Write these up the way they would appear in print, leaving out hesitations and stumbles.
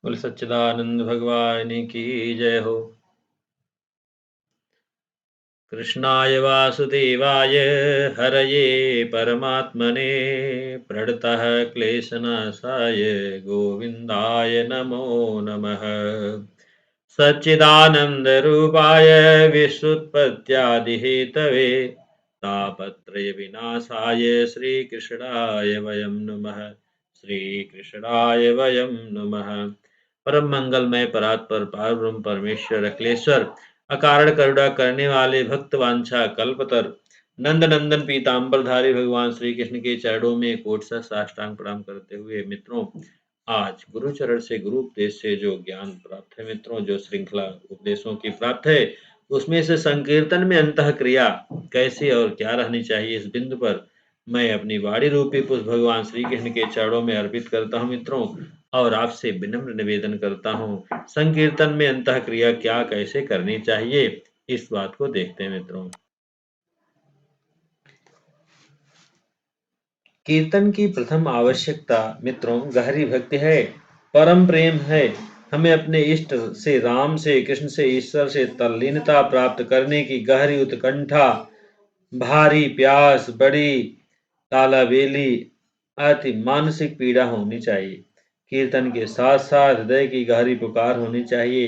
बोले सच्चिदानंद भगवान की जय हो। कृष्णाय वासुदेवाय हरये परमात्मने प्रणतः क्लेशनाशाय गोविन्दाय नमो नमः। सच्चिदानन्दरूपाय विश्वोत्पत्त्यादिहेतवे तापत्रय विनाशाय श्रीकृष्णाय वयं नमः। श्रीकृष्णाय वयं नमः। परम मंगलमय परात्पर पारब्रह्म परमेश्वर अखिलेश्वर अकारण करुणा करने वाले भक्त वांछा कल्पतर नंद नंदन पीताम्बरधारी भगवान श्री कृष्ण के चरणों में कोटि साष्टांग प्रणाम करते हुए मित्रों, आज गुरु चरण से गुरु उपदेश से जो ज्ञान प्राप्त है मित्रों, जो श्रृंखला उपदेशों की प्राप्त है, उसमें से संकीर्तन में अंतः क्रिया कैसे और क्या रहनी चाहिए, इस बिंदु पर मैं अपनी वाणी रूपी पुष्प भगवान श्री कृष्ण के चरणों में अर्पित करता हूँ मित्रों, और आपसे विनम्र निवेदन करता हूँ, संकीर्तन में अंतः क्रिया क्या कैसे करनी चाहिए, इस बात को देखते हैं मित्रों। कीर्तन की प्रथम आवश्यकता मित्रों गहरी भक्ति है, परम प्रेम है। हमें अपने इष्ट से, राम से, कृष्ण से, ईश्वर से तल्लीनता प्राप्त करने की गहरी उत्कंठा, भारी प्यास, बड़ी तालाबेली, अति मानसिक पीड़ा होनी चाहिए। कीर्तन के साथ साथ हृदय की गहरी पुकार होनी चाहिए,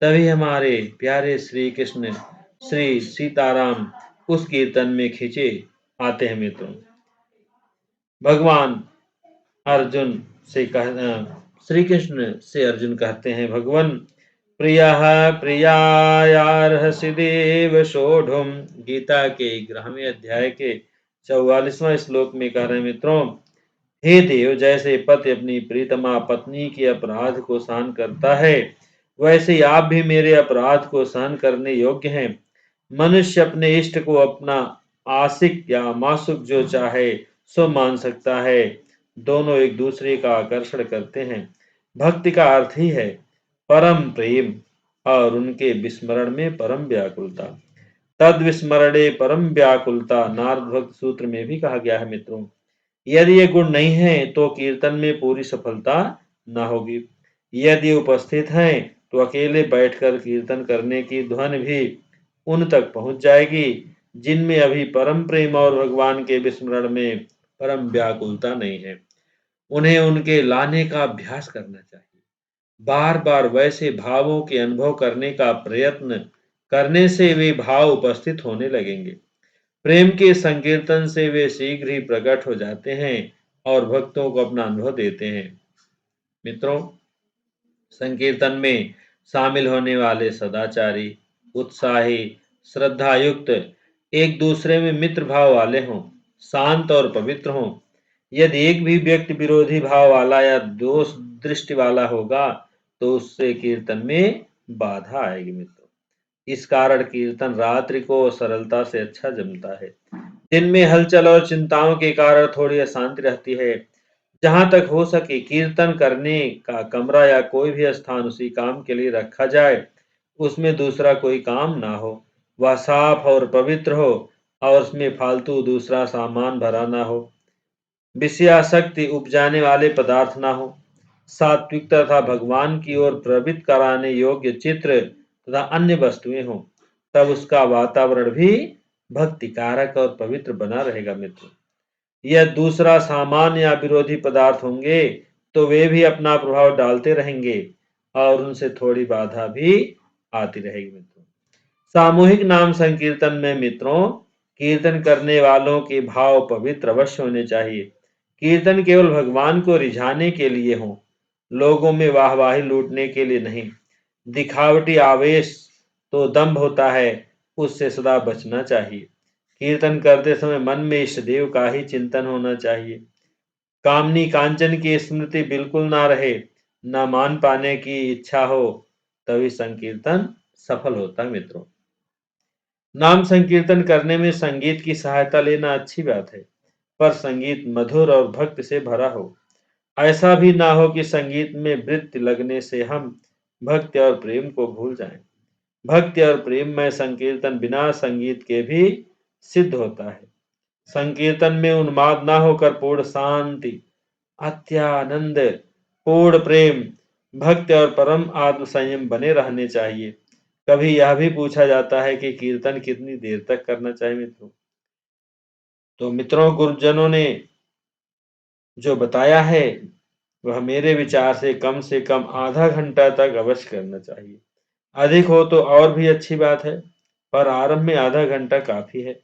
तभी हमारे प्यारे श्री कृष्ण, श्री सीताराम उस कीर्तन में खींचे आते हैं मित्रों। भगवान अर्जुन से श्री कृष्ण से अर्जुन कहते हैं, भगवन प्रियः प्रियायार्हसि देव सोढुम। गीता के 11वें अध्याय के 44वां श्लोक में कह रहे हैं मित्रों, हे देव, जैसे पति अपनी प्रीतमा पत्नी के अपराध को सहन करता है, वैसे ही आप भी मेरे अपराध को सहन करने योग्य हैं। मनुष्य अपने इष्ट को अपना आशिक या मासुक जो चाहे सो मान सकता है। दोनों एक दूसरे का आकर्षण करते हैं। भक्ति का अर्थ ही है परम प्रेम और उनके विस्मरण में परम व्याकुलता। तद विस्मरणे परम व्याकुलता नारद भक्त सूत्र में भी कहा गया है मित्रों। यदि ये गुण नहीं है तो कीर्तन में पूरी सफलता न होगी। यदि उपस्थित हैं तो अकेले बैठकर कीर्तन करने की ध्वनि भी उन तक पहुंच जाएगी जिनमें अभी परम प्रेम और भगवान के विस्मरण में परम व्याकुलता नहीं है। उन्हें उनके लाने का अभ्यास करना चाहिए। बार बार वैसे भावों के अनुभव करने का प्रयत्न करने से वे भाव उपस्थित होने लगेंगे। प्रेम के संकीर्तन से वे शीघ्र ही प्रकट हो जाते हैं और भक्तों को अपना अनुभव देते हैं। मित्रों, संकीर्तन में शामिल होने वाले सदाचारी, उत्साही, श्रद्धायुक्त, एक दूसरे में मित्र भाव वाले हों, शांत और पवित्र हों। यदि एक भी व्यक्ति विरोधी भाव वाला या दोष दृष्टि वाला होगा तो उससे कीर्तन में बाधा आएगी मित्रों। इस कारण कीर्तन रात्रि को सरलता से अच्छा जमता है। दिन में हलचल और चिंताओं के कारण थोड़ी अशांति रहती है। जहां तक हो सके कीर्तन करने का कमरा या कोई भी स्थान उसी काम के लिए रखा जाए, उसमें दूसरा कोई काम ना हो, वह साफ और पवित्र हो और उसमें फालतू दूसरा सामान भरा ना हो, विषयासक्ति उपजाने वाले पदार्थ ना हो, सात्विक तथा भगवान की ओर प्रवृत्त कराने योग्य चित्र तथा अन्य वस्तुएं हों, तब उसका वातावरण भी भक्ति कारक और पवित्र बना रहेगा मित्र। यह दूसरा सामान या विरोधी पदार्थ होंगे तो वे भी अपना प्रभाव डालते रहेंगे और उनसे थोड़ी बाधा भी आती रहेगी मित्रों। सामूहिक नाम संकीर्तन में मित्रों, कीर्तन करने वालों के भाव पवित्र अवश्य होने चाहिए। कीर्तन केवल भगवान को रिझाने के लिए हो, लोगों में वाहवाही लूटने के लिए नहीं। दिखावटी आवेश तो दंभ होता है, उससे सदा बचना चाहिए। कीर्तन करते समय मन में इष्ट देव का ही चिंतन होना चाहिए। कामनी कांचन की स्मृति बिल्कुल ना रहे, न मान पाने की इच्छा हो, तभी संकीर्तन सफल होता है मित्रों। नाम संकीर्तन करने में संगीत की सहायता लेना अच्छी बात है, पर संगीत मधुर और भक्ति से भरा हो। ऐसा भी ना हो कि संगीत में वृत्ति लगने से हम भक्ति और प्रेम को भूल जाएं। भक्ति और प्रेम में संकीर्तन बिना संगीत के भी सिद्ध होता है। संकीर्तन में उन्माद ना होकर पूर्ण शांति, अत्यानंद, पूर्ण प्रेम, भक्ति और परम आत्म संयम बने रहने चाहिए। कभी यह भी पूछा जाता है कि कीर्तन कितनी देर तक करना चाहिए मित्रों। तो मित्रों, गुरुजनों ने जो बताया है वह मेरे विचार से कम आधा घंटा तक अवश्य करना चाहिए। अधिक हो तो और भी अच्छी बात है, पर आरंभ में आधा घंटा काफी है।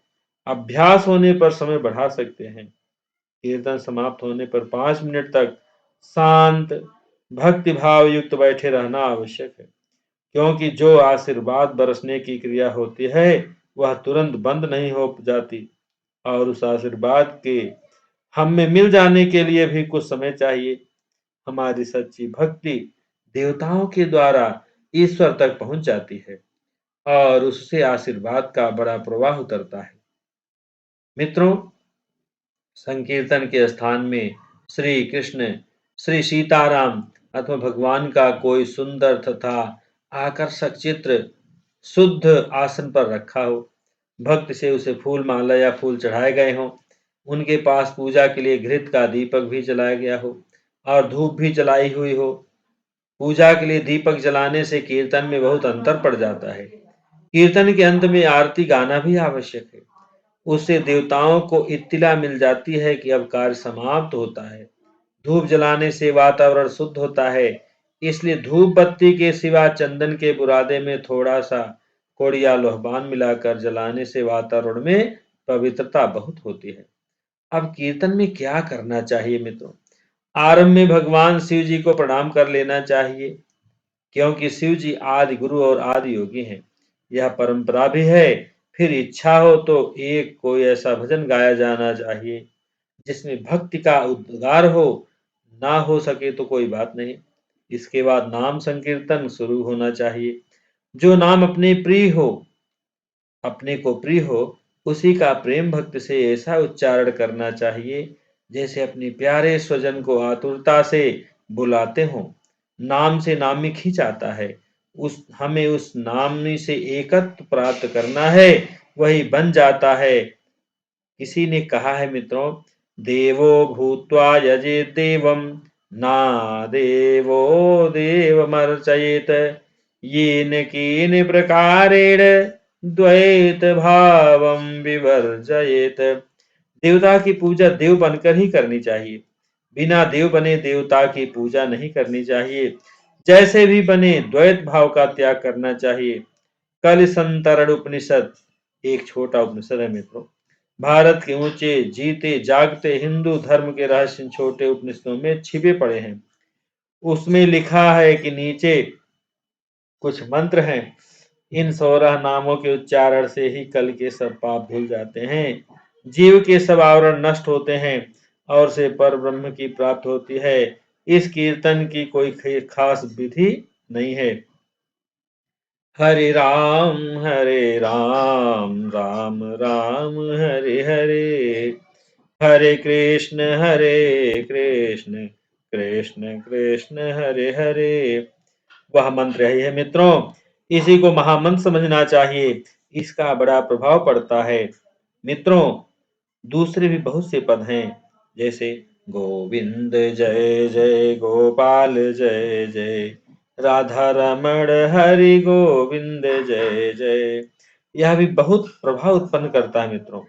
अभ्यास होने पर समय बढ़ा सकते हैं। कीर्तन समाप्त होने पर 5 मिनट तक शांत भक्ति भाव युक्त बैठे रहना आवश्यक है, क्योंकि जो आशीर्वाद बरसने की क्रिया होती है वह तुरंत बंद नहीं हो जाती, और उस आशीर्वाद के हम में मिल जाने के लिए भी कुछ समय चाहिए। हमारी सच्ची भक्ति देवताओं के द्वारा ईश्वर तक पहुंच जाती है और उससे आशीर्वाद का बड़ा प्रवाह उतरता है। मित्रों, संकीर्तन के स्थान में श्री कृष्ण, श्री सीताराम अथवा भगवान का कोई सुंदर तथा आकर्षक चित्र शुद्ध आसन पर रखा हो, भक्त से उसे फूल माला या फूल चढ़ाए गए हों, उनके पास पूजा के लिए घृत का दीपक भी जलाया गया हो और धूप भी जलाई हुई हो। पूजा के लिए दीपक जलाने से कीर्तन में बहुत अंतर पड़ जाता है। कीर्तन के अंत में आरती गाना भी आवश्यक है। उससे देवताओं को इत्तिला मिल जाती है कि अब कार्य समाप्त होता है। धूप जलाने से वातावरण शुद्ध होता है, इसलिए धूप बत्ती के सिवा चंदन के बुरादे में थोड़ा सा कोड़िया लोहबान मिलाकर जलाने से वातावरण में पवित्रता बहुत होती है। अब कीर्तन में क्या करना चाहिए मित्रों? आरंभ में भगवान शिव जी को प्रणाम कर लेना चाहिए, क्योंकि शिव जी आदि गुरु और आदि योगी हैं। यह परंपरा भी है। फिर इच्छा हो तो एक कोई ऐसा भजन गाया जाना चाहिए जिसमें भक्ति का उद्गार हो, ना हो सके तो कोई बात नहीं। इसके बाद नाम संकीर्तन शुरू होना चाहिए। जो नाम अपने को प्रिय हो, उसी का प्रेम भक्ति से ऐसा उच्चारण करना चाहिए जैसे अपने प्यारे स्वजन को आतुरता से बुलाते हों। नाम से नामी खींच आता है। हमें उस नामी से एकत्व प्राप्त करना है, वही बन जाता है। किसी ने कहा है मित्रों, देवो भूत्वा यजेत देवम, ना देवो देवमर्चयेत, येन केन प्रकारेण द्वैत भावम विवर्जयेत। देवता की पूजा देव बनकर ही करनी चाहिए। बिना देव बने देवता की पूजा नहीं करनी चाहिए। जैसे भी बने द्वैत भाव का त्याग करना चाहिए। कल संतरण उपनिषद एक छोटा उपनिषद है मित्रों। भारत के ऊंचे जीते जागते हिंदू धर्म के रहस्य छोटे उपनिषदों में छिपे पड़े हैं। उसमें लिखा है कि नीचे कुछ मंत्र हैं। इन 16 नामों के उच्चारण से ही कल के सब पाप धुल जाते हैं, जीव के सब आवरण नष्ट होते हैं और से पर ब्रह्म की प्राप्त होती है। इस कीर्तन की कोई खास विधि नहीं है। हरे राम, राम राम हरे हरे, हरे कृष्ण, कृष्ण कृष्ण हरे हरे। वह मंत्र यही है मित्रों। इसी को महामंत्र समझना चाहिए। इसका बड़ा प्रभाव पड़ता है। मित्रों, दूसरे भी बहुत से पद हैं, जैसे गोविंद जय जय गोपाल जय जय, राधा रमण हरि गोविंद जय जय। यह भी बहुत प्रभाव उत्पन्न करता है मित्रों।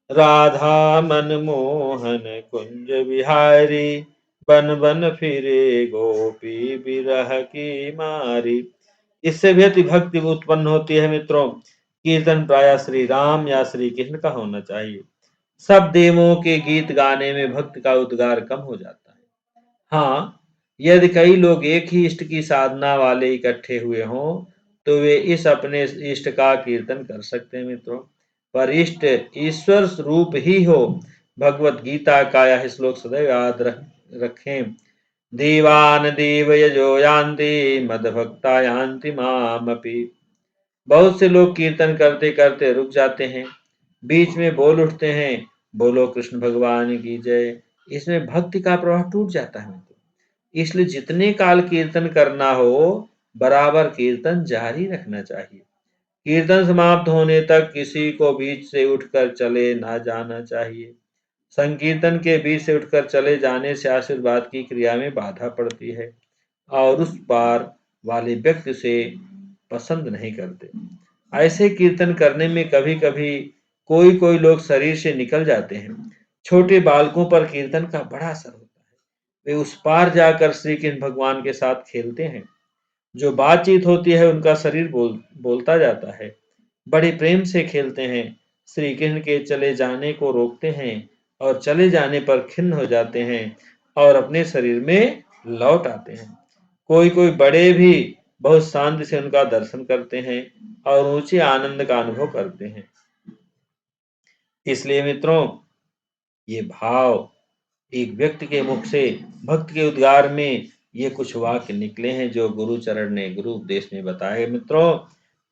राधा मनमोहन कुंज बिहारी, बन बन फिरे गोपी बिरह की मारी। इससे भी अति भक्ति उत्पन्न होती है मित्रों। कीर्तन प्राय श्री राम या श्री कृष्ण का होना चाहिए। सब देवों के गीत गाने में भक्त का उद्गार कम हो जाता है। हाँ, यदि कई लोग एक ही इष्ट की साधना वाले इकट्ठे हुए हों तो वे इस अपने इष्ट का कीर्तन कर सकते हैं मित्रों। पर इष्ट ईश्वर रूप ही हो। भगवत गीता का यह श्लोक सदैव याद रखें। देवान देव यजो यान्ति मद्भक्ता यान्ति मामपि। बहुत से लोग कीर्तन करते करते रुक जाते हैं, बीच में बोल उठते हैं, बोलो कृष्ण भगवान की जय। इसमें भक्ति का प्रवाह टूट जाता है। इसलिए जितने काल कीर्तन करना हो, बराबर कीर्तन जारी रखना चाहिए। कीर्तन समाप्त होने तक किसी को बीच से उठकर चले ना जाना चाहिए। संकीर्तन के बीच से उठकर चले जाने से आशीर्वाद की क्रिया में बाधा पड़ती है। और उस पार वाले व्यक्ति से पसंद नहीं करते। ऐसे कीर्तन करने में कभी-कभी कोई-कोई लोग शरीर से निकल जाते हैं। छोटे बालकों पर कीर्तन का बड़ा असर होता है। वे उस पार जाकर श्री कृष्ण भगवान के साथ खेलते हैं। जो बातचीत होती है उनका शरीर बोलता जाता है। बड़े प्रेम से खेलते हैं। श्री कृष्ण के चले जाने को रोकते हैं और चले जाने पर खिन्न हो जाते हैं और अपने शरीर में लौट आते हैं। कोई-कोई बड़े भी बहुत शांति से उनका दर्शन करते हैं और ऊंचे आनंद का अनुभव करते हैं। इसलिए मित्रों, ये भाव एक व्यक्ति के मुख से भक्त के उद्गार में ये कुछ वाक्य निकले हैं जो गुरु चरण ने गुरु उपदेश में बताए। मित्रों,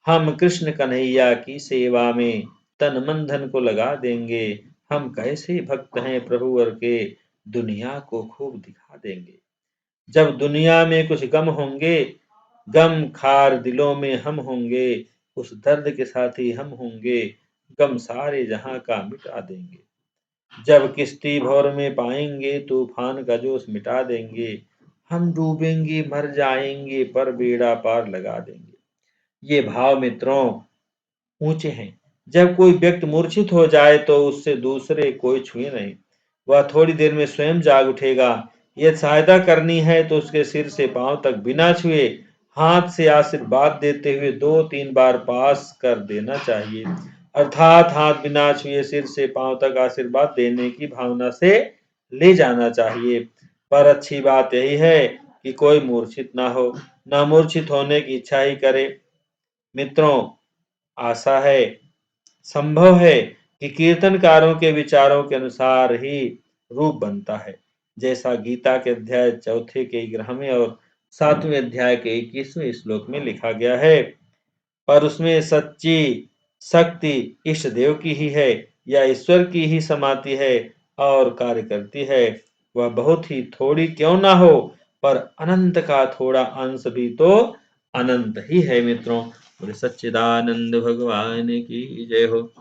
हम कृष्ण कन्हैया की सेवा में तन मन धन को लगा देंगे। हम कैसे भक्त हैं प्रभुवर के, दुनिया को खूब दिखा देंगे। जब दुनिया में कुछ गम होंगे, गम खार दिलों में हम होंगे, उस दर्द के साथी हम होंगे, गम सारे जहां का मिटा देंगे। जब किश्ती भौर में पाएंगे, तूफान का जोश मिटा देंगे। हम डूबेंगे मर जाएंगे पर बेड़ा पार लगा देंगे। ये भाव मित्रों ऊंचे हैं। जब कोई व्यक्ति मूर्छित हो जाए तो उससे दूसरे कोई छुए नहीं। वह थोड़ी देर में स्वयं जाग उठेगा। यदि सहायता करनी है तो उसके सिर से पांव तक बिना छुए हाथ से आशीर्वाद देते हुए 2-3 बार पास कर देना चाहिए। अर्थात हाथ बिना छुए सिर से पांव तक आशीर्वाद देने की भावना से ले जाना चाहिए। पर अच्छी बात यही है कि कोई मूर्छित ना हो, न मूर्छित होने की इच्छा ही करे। मित्रों, आशा है, संभव है कि कीर्तनकारों के विचारों के अनुसार ही रूप बनता है। जैसा गीता के अध्याय 4 के 11वें और 7वें अध्याय के 21वें श्लोक में लिखा गया है। पर उसमें सच्ची शक्ति इष्ट देव की ही है या ईश्वर की ही समाती है और कार्य करती है। वह बहुत ही थोड़ी क्यों ना हो, पर अनंत का थोड़ा अंश भी तो अनंत ही है। मित्रों, बोले सच्चिदानंद भगवान की जय हो।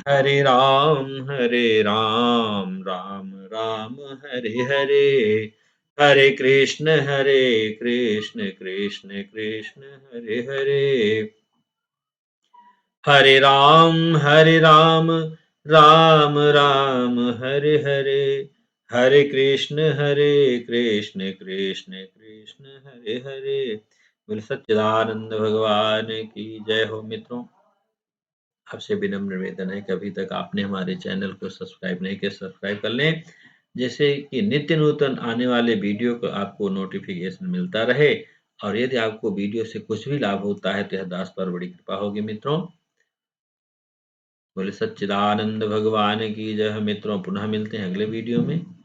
हरे राम राम राम हरे हरे, हरे कृष्ण कृष्ण कृष्ण हरे हरे, हरे राम राम राम हरे हरे, हरे कृष्ण कृष्ण कृष्ण हरे हरे। बोले सच्चिदानंद भगवान की जय हो। मित्रों, आपसे विनम्र निवेदन है कि अभी तक आपने हमारे चैनल को सब्सक्राइब नहीं किया, सब्सक्राइब कर लें, जैसे कि नित्य नूतन आने वाले वीडियो का आपको नोटिफिकेशन मिलता रहे। और यदि आपको वीडियो से कुछ भी लाभ होता है तो यह दास पर बड़ी कृपा होगी। मित्रों, बोले सच्चिदानंद भगवान की जय। मित्रों, पुनः मिलते हैं अगले वीडियो में।